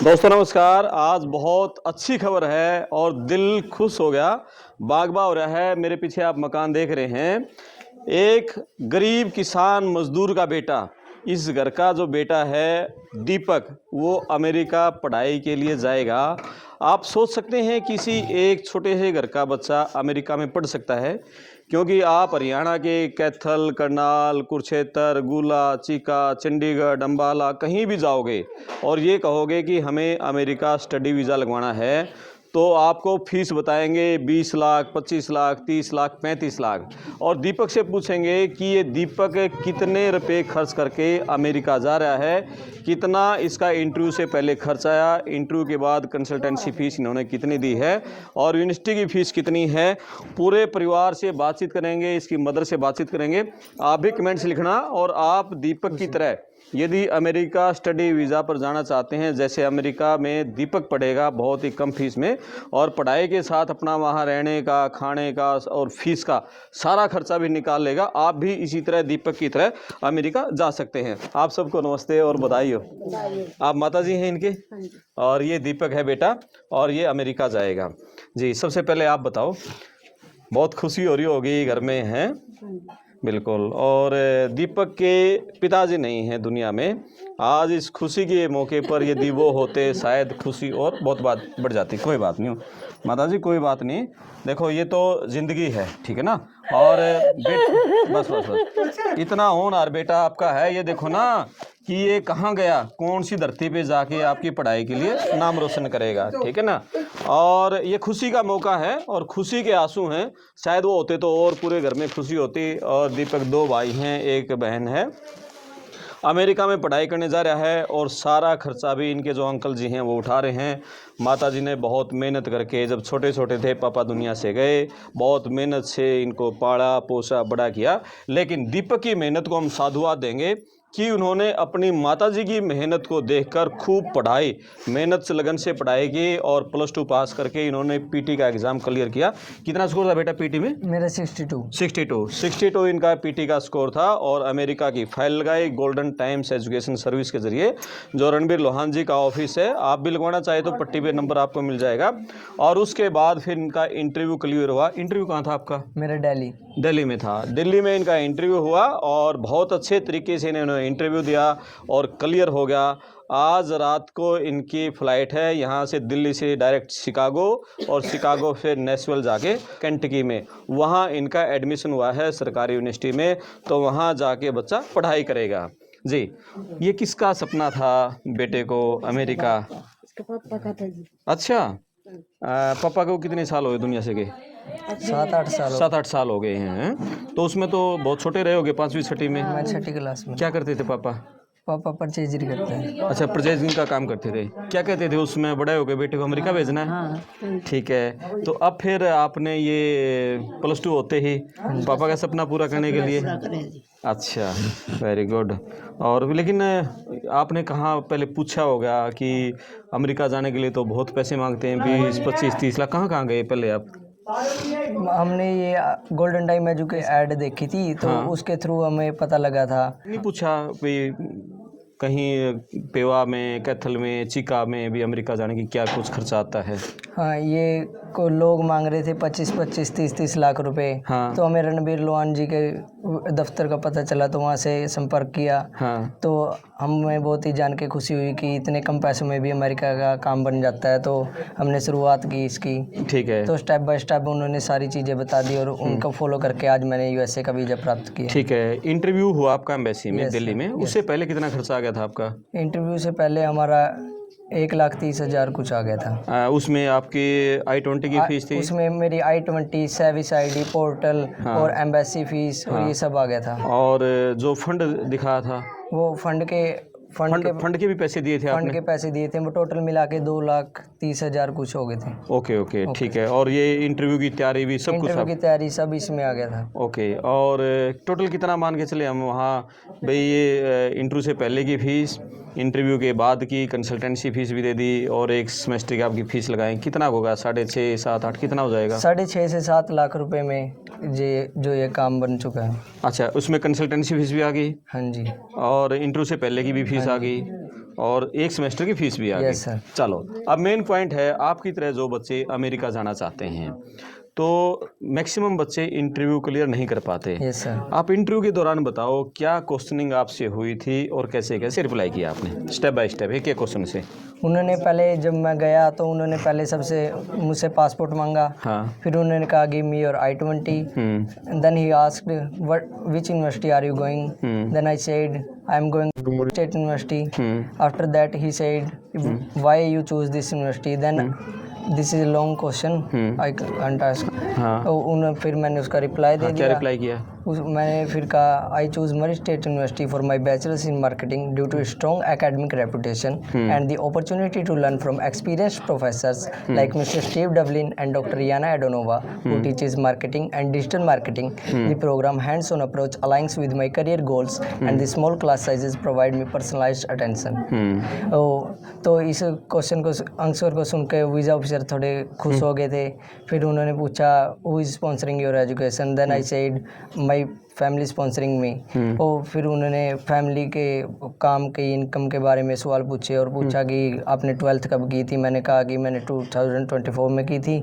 दोस्तों नमस्कार। आज बहुत अच्छी खबर है और दिल खुश हो गया, बागबा हो रहा है। मेरे पीछे आप मकान देख रहे हैं। एक गरीब किसान मजदूर का बेटा, इस घर का जो बेटा है दीपक, वो अमेरिका पढ़ाई के लिए जाएगा। आप सोच सकते हैं किसी एक छोटे से घर का बच्चा अमेरिका में पढ़ सकता है, क्योंकि आप हरियाणा के कैथल, करनाल, कुरुक्षेत्र, गुला, चीका, चंडीगढ़, अम्बाला कहीं भी जाओगे और ये कहोगे कि हमें अमेरिका स्टडी वीज़ा लगवाना है, तो आपको फीस बताएंगे 20 लाख, 25 लाख, 30 लाख, 35 लाख। और दीपक से पूछेंगे कि ये दीपक कितने रुपए खर्च करके अमेरिका जा रहा है, कितना इसका इंटरव्यू से पहले खर्च आया, इंटरव्यू के बाद कंसल्टेंसी फीस इन्होंने कितनी दी है और यूनिवर्सिटी की फ़ीस कितनी है। पूरे परिवार से बातचीत करेंगे, इसकी मदर से बातचीत करेंगे। आप भी कमेंट्स लिखना। और आप दीपक की तरह यदि अमेरिका स्टडी वीज़ा पर जाना चाहते हैं, जैसे अमेरिका में दीपक पढ़ेगा बहुत ही कम फीस में, और पढ़ाई के साथ अपना वहाँ रहने का, खाने का और फीस का सारा खर्चा भी निकाल लेगा, आप भी इसी तरह दीपक की तरह अमेरिका जा सकते हैं। आप सबको नमस्ते और बधाई हो। आप माता जी हैं इनके, और ये दीपक है बेटा, और ये अमेरिका जाएगा। जी, सबसे पहले आप बताओ, बहुत खुशी हो रही होगी, घर में हैं? बिल्कुल। और दीपक के पिताजी नहीं हैं दुनिया में। आज इस खुशी के मौके पर यदि वो होते, शायद खुशी और बहुत बात बढ़ जाती। कोई बात नहीं हो माता जी, कोई बात नहीं। देखो, ये तो ज़िंदगी है, ठीक है ना। और बस इतना होनहार बेटा आपका है। ये देखो ना कि ये कहाँ गया, कौन सी धरती पे जाके आपकी पढ़ाई के लिए नाम रोशन करेगा, ठीक है ना। और ये खुशी का मौका है और खुशी के आंसू हैं। शायद वो होते तो और पूरे घर में खुशी होती। और दीपक 2 भाई हैं, 1 बहन है। अमेरिका में पढ़ाई करने जा रहा है और सारा खर्चा भी इनके जो अंकल जी हैं वो उठा रहे हैं। माता जी ने बहुत मेहनत करके, जब छोटे छोटे थे पापा दुनिया से गए, बहुत मेहनत से इनको पाला पोसा बड़ा किया। लेकिन दीपक की मेहनत को हम साधुवाद देंगे कि उन्होंने अपनी माताजी की मेहनत को देखकर खूब पढ़ाई, मेहनत से लगन से पढ़ाई की और +2 पास करके इन्होंने पीटी का एग्ज़ाम क्लियर किया। कितना स्कोर था बेटा पीटी में? मेरा 62 इनका पीटी का स्कोर था। और अमेरिका की फाइल लगाई गोल्डन टाइम्स एजुकेशन सर्विस के ज़रिए, जो रणबीर लोहान जी का ऑफिस है। आप भी लगवाना चाहे तो पट्टी पे नंबर आपको मिल जाएगा। और उसके बाद फिर इनका इंटरव्यू क्लियर हुआ। इंटरव्यू कहाँ था आपका? मेरा दिल्ली में था। दिल्ली में इनका इंटरव्यू हुआ और बहुत अच्छे तरीके से इन्होंने इंटरव्यू दिया और क्लियर हो गया। आज रात को इनकी फ़्लाइट है यहाँ से, दिल्ली से डायरेक्ट शिकागो, और शिकागो से नेशनल जाके केंटकी में, वहाँ इनका एडमिशन हुआ है सरकारी यूनिवर्सिटी में। तो वहाँ जाके बच्चा पढ़ाई करेगा। जी, ये किसका सपना था बेटे को अमेरिका? पापा का था जी। अच्छा, पापा को कितने साल हो गए दुनिया से गए? 7-8 साल हो गए हैं। तो उसमें तो बहुत छोटे रहे होगे, 5वीं 6ठी में। मैं 6ठी क्लास में। क्या करते थे पापा? पापा परचेजरी करते हैं। अच्छा, परचेजिंग का काम करते थे। क्या कहते थे उसमें, बड़े हो गए बेटे को अमेरिका भेजना है? हाँ। ठीक है। तो अब फिर आपने ये +2 होते ही पापा का सपना पूरा करने के लिए? अच्छा, वेरी गुड। और लेकिन आपने कहाँ पहले पूछा होगा कि अमेरिका जाने के लिए तो बहुत पैसे मांगते हैं, 20, 25, 30 लाख। कहाँ गए पहले आप? हमने ये गोल्डन टाइम एजुके ऐड देखी थी, तो हाँ। उसके थ्रू हमें पता लगा था। नहीं पूछा भाई कहीं पेवा में, कैथल में, चीका में भी अमेरिका जाने की क्या कुछ खर्चा आता है? हाँ, ये को लोग मांग रहे थे 25-25, 30-30 लाख रुपए। हाँ। तो हमें रणबीर लोहान जी के दफ्तर का पता चला, तो वहाँ से संपर्क किया। हाँ। तो हमें बहुत ही जान के खुशी हुई कि इतने कम पैसों में भी अमेरिका का काम बन जाता है। तो हमने शुरुआत की इसकी। ठीक है। तो स्टेप बाय स्टेप उन्होंने सारी चीज़ें बता दी और उनको फॉलो करके आज मैंने यूएसए का वीज़ा प्राप्त किया। ठीक है। इंटरव्यू हुआ आपका एम्बेसी में, Yes, दिल्ली में। उससे पहले कितना खर्चा आ गया था आपका? इंटरव्यू से पहले हमारा 1,30,000 कुछ आ गया था। उसमें आपकी I-20 की फीस थी? उसमें मेरी I-20, सर्विस ID, पोर्टल और एम्बेसी फीस और ये सब आ गया था। और जो फंड दिखाया था, वो फंड के भी पैसे दिए थे फंड आपने? के पैसे दिए थे। वो टोटल मिला के 2,30,000 कुछ हो गए थे। ओके, ठीक है। और ये इंटरव्यू की तैयारी भी सब कुछ? इंटरव्यू की तैयारी सब इसमें आ गया था। ओके। और टोटल कितना मान के चले हम वहाँ भाई, ये इंटरव्यू से पहले की फ़ीस, इंटरव्यू के बाद की कंसल्टेंसी फ़ीस भी दे दी, और 1 सेमेस्टर की आपकी फ़ीस लगाएं, कितना होगा? 6.5, 7, 8 कितना हो जाएगा? 6.5 से 7 लाख रुपए में ये काम बन चुका है। अच्छा, उसमें कंसल्टेंसी फ़ीस भी आ गई? हाँ जी। और इंटरव्यू से पहले की भी फीस आ गई? और एक सेमेस्टर की फीस भी आ गई। Yes sir. चलो, अब मेन पॉइंट है, आपकी तरह जो बच्चे अमेरिका जाना चाहते हैं तो मैक्सिमम बच्चे इंटरव्यू क्लियर नहीं कर पाते। Yes sir. आप इंटरव्यू के दौरान बताओ क्या क्वेश्चनिंग आपसे हुई थी और कैसे कैसे रिप्लाई किया आपने, स्टेप बाय स्टेप एक एक क्वेश्चन से। उन्होंने पहले जब मैं गया तो उन्होंने पहले सबसे मुझसे पासपोर्ट मांगा। हाँ। फिर उन्होंने कहा give me your I-20। Then he asked what which university are you going. Then I said I am going to state university. After that he said why you choose this university. Then this is a long question I can't ask. हाँ। तो उन्होंने फिर मैंने उसका reply दे क्या दिया। Reply किया? मैंने फिर कहा I choose Murray state university for my bachelors in marketing due to strong academic reputation and the opportunity to learn from experienced professors like mister Steve Dublin and doctor Yana Adonova who teaches marketing and digital marketing. The program hands-on approach aligns with my career goals and the small class sizes provide me personalized attention. तो इस question को answer को सुन के visa officer थोड़े खुश हो गए थे। फिर उन्होंने पूछा who is sponsoring your education. Then I said my family sponsoring me. और फिर उन्होंने फैमिली के काम के इनकम के बारे में सवाल पूछे और पूछा कि आपने 12th कब की थी। मैंने कहा कि मैंने 2024 में की थी।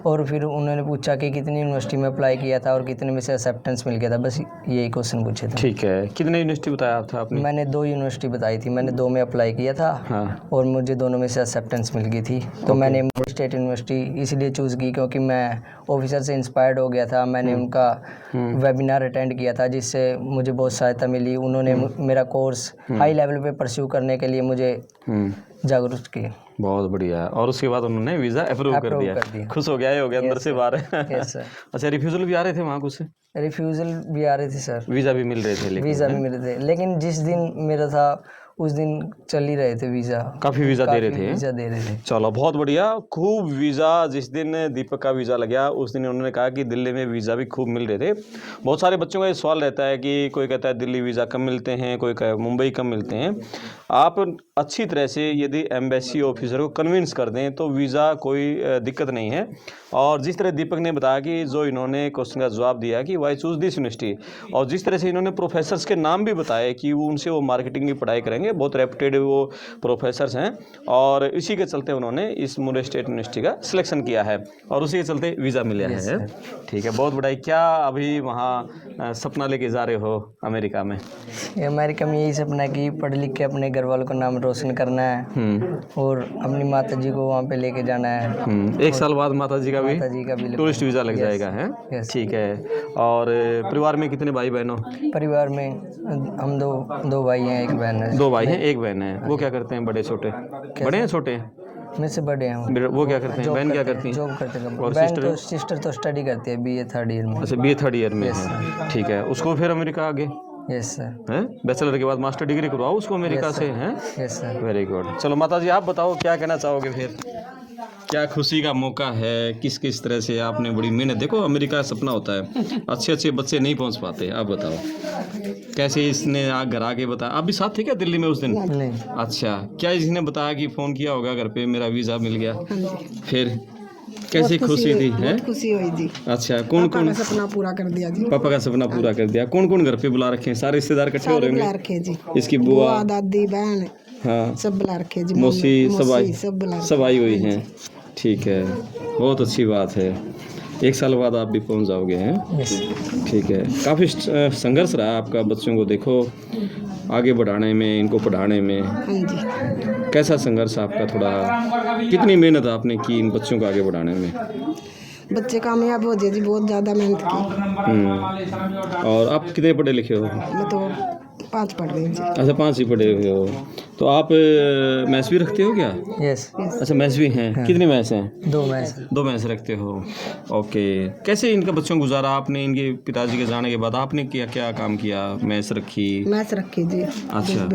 और फिर उन्होंने पूछा कि कितनी यूनिवर्सिटी में अप्लाई किया था और कितने में से एक्सेप्टेंस मिल गया था। बस यही क्वेश्चन पूछे थे। ठीक है, कितने यूनिवर्सिटी बताया था आपने? मैंने 2 यूनिवर्सिटी बताई थी। मैंने 2 में अप्लाई किया था। हाँ। और मुझे दोनों में से एक्सेप्टेंस मिल गई थी। तो मैंने स्टेट यूनिवर्सिटी इसलिए चूज़ की क्योंकि मैं ऑफिसर से इंस्पायर्ड हो गया था। मैंने उनका वेबिनार अटेंड किया था जिससे मुझे बहुत सहायता मिली। उन्होंने मेरा कोर्स हाई लेवल पे परस्यू करने के लिए मुझे जागरूक किया। बहुत बढ़िया। और उसके बाद उन्होंने वीज़ा अप्रूव कर दिया। खुश हो गया, ये हो गया अंदर से बाहर। Yes sir. अच्छा, रिफ्यूज़ल भी आ रहे थे वहाँ कुछ? रिफ्यूज़ल भी आ रहे थे सर। वीज़ा भी मिल रहे थे लेकिन? वीज़ा भी मिल रहे थे लेकिन जिस दिन मेरा था उस दिन चल ही रहे थे वीज़ा। काफ़ी वीज़ा दे रहे थे। वीज़ा दे रहे थे। चलो, बहुत बढ़िया। खूब वीज़ा, जिस दिन दीपक का वीज़ा लग गया उस दिन उन्होंने कहा कि दिल्ली में वीज़ा भी खूब मिल रहे थे। बहुत सारे बच्चों का ये सवाल रहता है कि कोई कहता है दिल्ली वीज़ा कम मिलते हैं, कोई कहता है मुंबई कम मिलते हैं। आप अच्छी तरह से यदि एम्बेसी ऑफिसर को कन्विंस कर दें तो वीज़ा कोई दिक्कत नहीं है। और जिस तरह दीपक ने बताया कि जो इन्होंने क्वेश्चन का जवाब दिया कि वाई चूज़ दिस यूनिवर्सिटी, और जिस तरह से इन्होंने प्रोफेसर्स के नाम भी बताए कि उनसे वो मार्केटिंग की पढ़ाई करेंगे, बहुत रेपुटेड वो प्रोफेसर्स हैं, और इसी के चलते उन्होंने इस मुरे स्टेट यूनिवर्सिटी का सिलेक्शन किया है और उसी के चलते वीज़ा मिला है। ठीक है, बहुत बढ़िया। क्या अभी वहाँ सपना लेके जा रहे हो अमेरिका में? अमेरिका में यही सपना है कि पढ़ लिख के अपने घर वालों का नाम रोशन करना है और अपनी माता जी को वहाँ पे लेके जाना है। 1 साल बाद माता जी का भी टूरिस्ट वीज़ा लग जाएगा है। ठीक है। और परिवार में कितने भाई बहन हो? परिवार में हम दो भाई हैं, एक बहन है। 2 भाई हैं, 1 बहन है। वो क्या करते हैं? बड़े छोटे? बड़े हैं छोटे? में से बड़े हैं। वो क्या करते हैं? बहन क्या करती हैं? जॉब करते हैं। और बहन सिस्टर तो स्टडी करती है, BA 3rd ईयर में। अच्छा, BA 3rd ईयर में है। ठीक है। उसको फिर अमेरिका आगे? Yes sir. हैं? बैचलर के बाद मास्टर डिग्री करवाओ उसको अमेरिका से हैं? Yes sir. Very good. चलो माता जी, आप बताओ क्या कहना चाहोगे फिर? क्या खुशी का मौका है? किस किस तरह से आपने बड़ी मेहनत, देखो अमेरिका का सपना होता है, अच्छे अच्छे बच्चे नहीं पहुंच पाते। आप बताओ कैसे इसने घर आके बताया? आप भी साथ थे क्या दिल्ली में उस दिन? नहीं। अच्छा, क्या इसने बताया कि फ़ोन किया होगा घर पे मेरा वीज़ा मिल गया? फिर कैसी खुशी थी? है खुशी हुई जी। अच्छा, कौन कौन सपना पूरा कर दिया जी। पापा का सपना पूरा कर दिया। कौन कौन घर पे बुला रखे हैं? सारे रिश्तेदार इकट्ठे हो रहे बुला हैं? रखे जी। इसकी बुआ, दादी, बहन, हाँ, सब बुला रखे जी। मौसी, सब सब आई हुई हैं। ठीक है, बहुत अच्छी बात है। 1 साल बाद आप भी पहुंच जाओगे हैं। ठीक है। काफ़ी संघर्ष रहा आपका बच्चों को देखो आगे बढ़ाने में, इनको पढ़ाने में। हाँ जी। कैसा संघर्ष आपका? थोड़ा कितनी मेहनत आपने की इन बच्चों को आगे बढ़ाने में? बच्चे कामयाब हो जाए जी, बहुत ज़्यादा मेहनत की। और आप कितने पढ़े लिखे हो? मैं तो 5 पढ़ रही हूँ जी। अच्छा, 5 ही पढ़े हुए हो। तो आप मैथ्स भी रखते हो क्या? यस। अच्छा, मैथ्स भी हैं। कितने मैथ्स हैं? 2 मैथ्स। 2 मैथ्स रखते हो। ओके। कैसे इनका बच्चों को गुजारा आपने? इनके पिताजी के जाने के बाद आपने क्या क्या काम किया? मैथ्स रखी? मैथ्स रखी जी। अच्छा,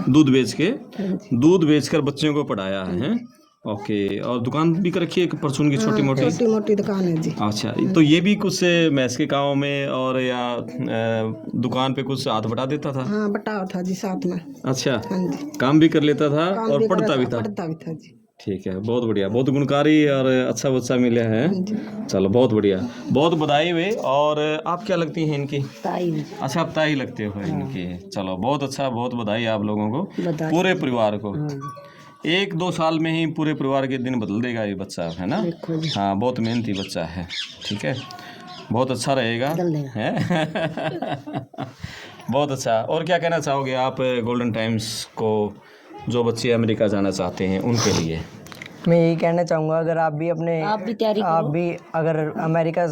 दूध बेच कर। दूध बेचकर बच्चों को पढ़ाया है। ओके। और दुकान भी कर रखी है परचून की छोटी मोटी दुकान है जी। अच्छा, तो ये भी कुछ मैथ्स के काम में और या दुकान पे कुछ हाथ बटा देता था? हाँ, बटाव था जी साथ में। अच्छा। हाँ जी। काम भी कर लेता था और पढ़ता भी था? पढ़ता भी था जी। ठीक है, बहुत बढ़िया, बहुत गुणकारी और अच्छा बच्चा मिला है। चलो बहुत बढ़िया, बहुत बधाई हुई। और आप क्या लगती हैं इनकी? ताई अच्छा, आप ताई लगते हो इनकी। चलो बहुत अच्छा, बहुत बधाई आप लोगों को, पूरे परिवार को। 1-2 साल में ही पूरे परिवार के दिन बदल देगा ये बच्चा, है ना? हाँ, बहुत मेहनती बच्चा है। ठीक है, बहुत अच्छा रहेगा, है। बहुत अच्छा। और क्या कहना चाहोगे आप गोल्डन टाइम्स को, जो बच्चे अमेरिका जाना चाहते हैं उनके लिए? मैं यही कहना चाहूँगा, अगर आप भी अगर अमेरिका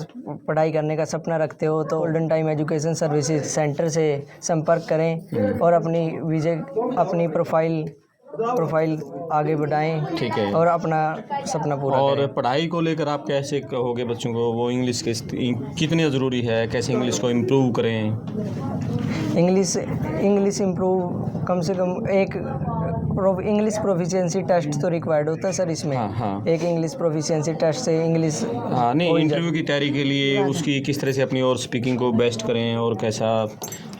पढ़ाई करने का सपना रखते हो तो golden time education services centre से संपर्क करें और अपनी प्रोफाइल आगे बढ़ाएं। ठीक है। और अपना सपना पूरा और करें। पढ़ाई को लेकर आप कैसे कहोगे बच्चों को, वो इंग्लिश के कितनी ज़रूरी है, कैसे इंग्लिश को इम्प्रूव करें? इंग्लिश इम्प्रूव कम से कम एक इंग्लिश प्रोफिशिएंसी टेस्ट तो रिक्वायर्ड होता है सर इसमें। हाँ। एक इंग्लिश प्रोफिशिएंसी टेस्ट से इंग्लिश हाँ, नहीं, इंटरव्यू की तैयारी के लिए उसकी किस तरह से अपनी और स्पीकिंग को बेस्ट करें, और कैसा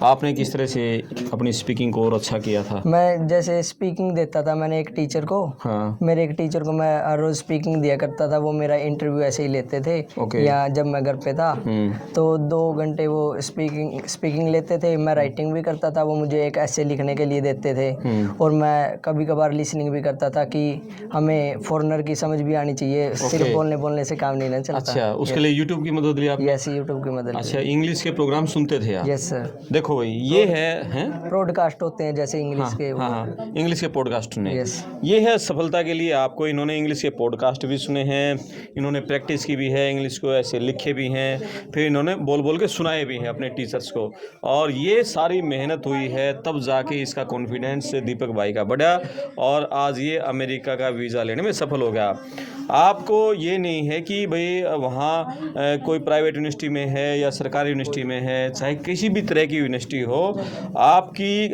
आपने किस तरह से अपनी स्पीकिंग को और अच्छा किया था? मैं जैसे स्पीकिंग देता था, मैंने एक टीचर को, मेरे एक टीचर को मैं हर रोज़ स्पीकिंग दिया करता था। वो मेरा इंटरव्यू ऐसे ही लेते थे। या जब मैं घर पे था तो 2 घंटे वो स्पीकिंग लेते थे, मैं राइटिंग भी करता था। वो मुझे एक ऐसे लिखने के लिए देते थे, और मैं कभी कभार लिसनिंग भी करता था कि हमें फॉरेनर की समझ भी आनी चाहिए, सिर्फ बोलने से काम नहीं ना चलता। अच्छा, उसके लिए यूट्यूब की मदद ली आप? यस, यूट्यूब की मदद। अच्छा, इंग्लिश के प्रोग्राम सुनते थे आप? Yes sir. देखो भाई, ये हैं पॉडकास्ट होते हैं जैसे इंग्लिश के। हाँ, इंग्लिश के पॉडकास्ट सुने। यस। ये है सफलता के लिए आपको, इन्होंने इंग्लिश के पॉडकास्ट भी सुने हैं, इन्होंने प्रैक्टिस की भी है, इंग्लिश को ऐसे लिखे भी हैं, फिर इन्होंने बोल के सुनाए भी हैं अपने टीचर्स को। और ये सारी मेहनत हुई है, तब जाके इसका कॉन्फिडेंस दीपक भाई का बढ़ा, और आज ये अमेरिका का वीज़ा लेने में सफल हो गया। आपको ये नहीं है कि भाई वहाँ कोई प्राइवेट यूनिवर्सिटी में है या सरकारी यूनिवर्सिटी में है, चाहे किसी भी तरह की यूनिवर्सिटी हो, आपकी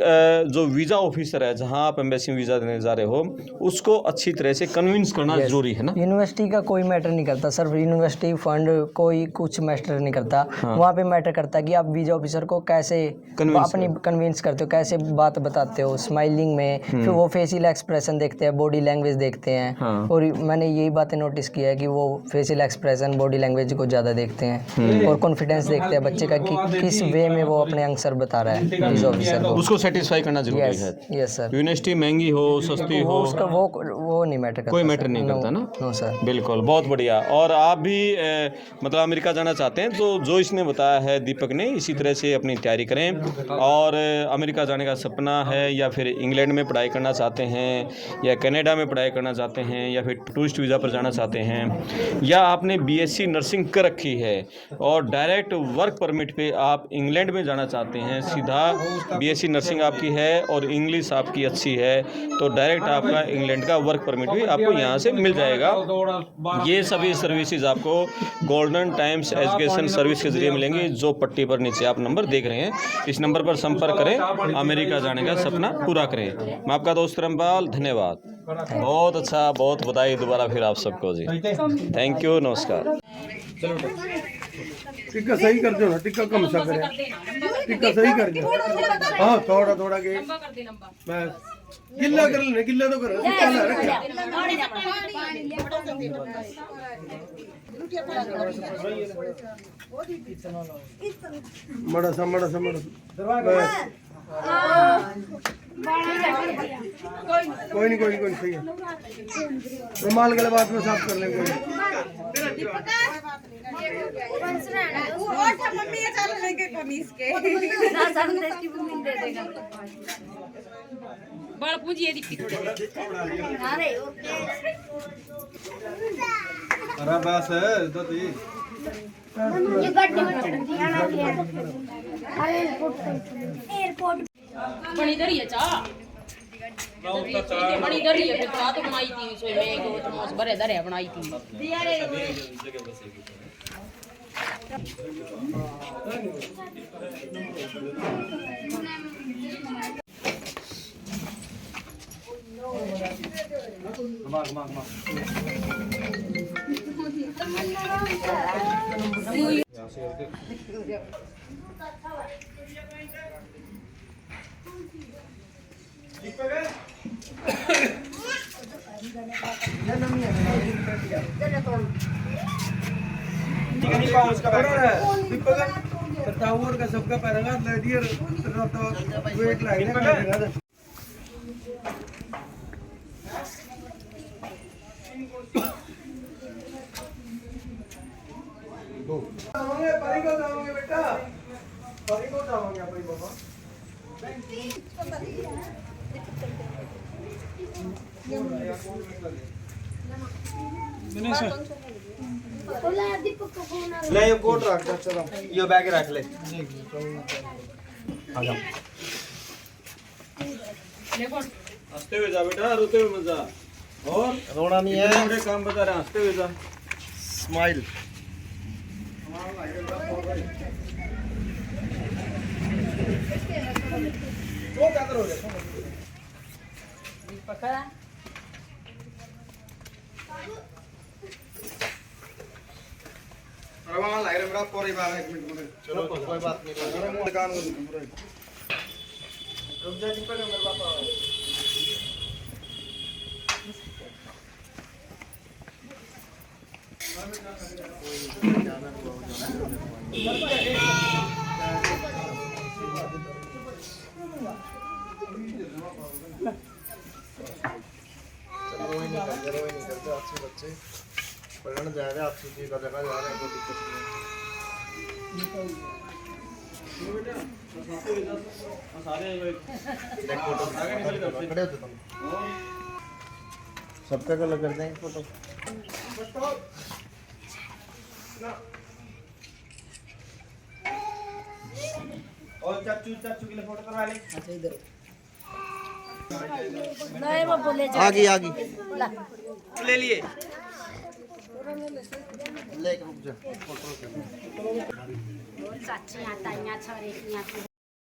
जो वीज़ा ऑफिसर है, जहाँ आप एम्बेसी वीज़ा देने जा रहे हो, उसको अच्छी तरह से कन्विंस करना जरूरी है ना। यूनिवर्सिटी का कोई मैटर नहीं करता सर, यूनिवर्सिटी फंड कोई कुछ मैटर नहीं करता। वहाँ पे मैटर करता है कि आप वीज़ा ऑफिसर को कैसे कन्विंस करते हो, कैसे बात बताते हो स्माइलिंग में। फिर वो फेशियल एक्सप्रेशन देखते हैं, बॉडी लैंग्वेज देखते हैं। और मैंने यही बातें नोटिस किया है कि वो फेशियल एक्सप्रेशन, बॉडी लैंग्वेज को ज़्यादा देखते हैं, और कॉन्फिडेंस देखते हैं बच्चे का कि किस वे में वो अपने आंसर बता रहा है वीज़ा ऑफिसर को। उसको सेटिस्फाई करना जरूरी है। Yes sir. यूनिवर्सिटी महंगी हो, सस्ती हो, उसका वो नहीं मैटर करता, कोई मैटर नहीं करता ना। No sir. बिल्कुल, बहुत बढ़िया। और आप भी मतलब अमेरिका जाना चाहते हैं तो जो इसने बताया है दीपक ने, इसी तरह से अपनी तैयारी करें। और अमेरिका जाने का सपना है, या फिर इंग्लैंड में पढ़ाई करना चाहते हैं, या कनाडा में पढ़ाई करना चाहते हैं, या फिर टूरिस्ट वीज़ा पर जाना चाहते हैं, या आपने बीएससी नर्सिंग कर रखी है और डायरेक्ट वर्क परमिट पे आप इंग्लैंड में जाना चाहते हैं, सीधा बीएससी नर्सिंग आपकी है और इंग्लिश आपकी अच्छी है, तो डायरेक्ट आपका इंग्लैंड का वर्क परमिट भी आपको यहाँ से मिल जाएगा। ये सभी सर्विसेज आपको गोल्डन टाइम्स एजुकेशन सर्विस के जरिए मिलेंगी, जो पट्टी पर नीचे आप नंबर देख रहे हैं। इस नंबर पर संपर्क करें, अमेरिका जाने का सपना पूरा करें। मैं आपका दोस्त रामपाल, धन्यवाद। बहुत अच्छा, बहुत बधाई दोबारा फिर आप सबको जी। थैंक यू, नमस्कार। टिक्का सही कर दो ना, टिक्का कम सा करे, टिक्का सही कर दो। हाँ, थोड़ा के बस गिल्ला कर लेने, गिल्ला तो करो, टिक्का ना रखे। मड़ा सा कोई नहीं सही है। रुमाल गले बाद में साफ कर लेंगे। बड़ा पूंजी दिखती अरे बस है तो दी बड़ी दरी है चा बड़ी दरी है, फिर चाह तो बनाई थी सोई में एक थर्मोस भरे दरे बनाई थी। टावर का सबका पैरंगा ले दिए तो वेट लाइन परी को जाओगे बेटा परी को जाओगे अपनी बाबा ले ये कोट रख दो चलो ये बैग रख ले आ जाओ हंसते हुए जा बेटा, रोते हुए मत जा। और रोना नहीं है बड़े काम बता रहे हैं, हंसते हुए जा। स्माइल वो क्या करोगे पकड़ा अरे वहां लाइट मेरा पूरी बात 1 मिनट में चलो कोई बात नहीं अरे मुंह दुकान रुक जा जी पर मेरे पापा रोई नहीं करते अच्छे बच्चे पढ़ने जा रहे हैं अच्छी चीज का जगह जा रहे हैं कोई दिक्कत नहीं खड़े होते तुम सबका कलर कर देंगे फोटो और चाचू के लिए फोटो करवा ले अच्छा इधर नहीं वो बोले आ गई ले लिए ले रुक जा फोटो चाची आता है यहाँ छोरे की यहाँ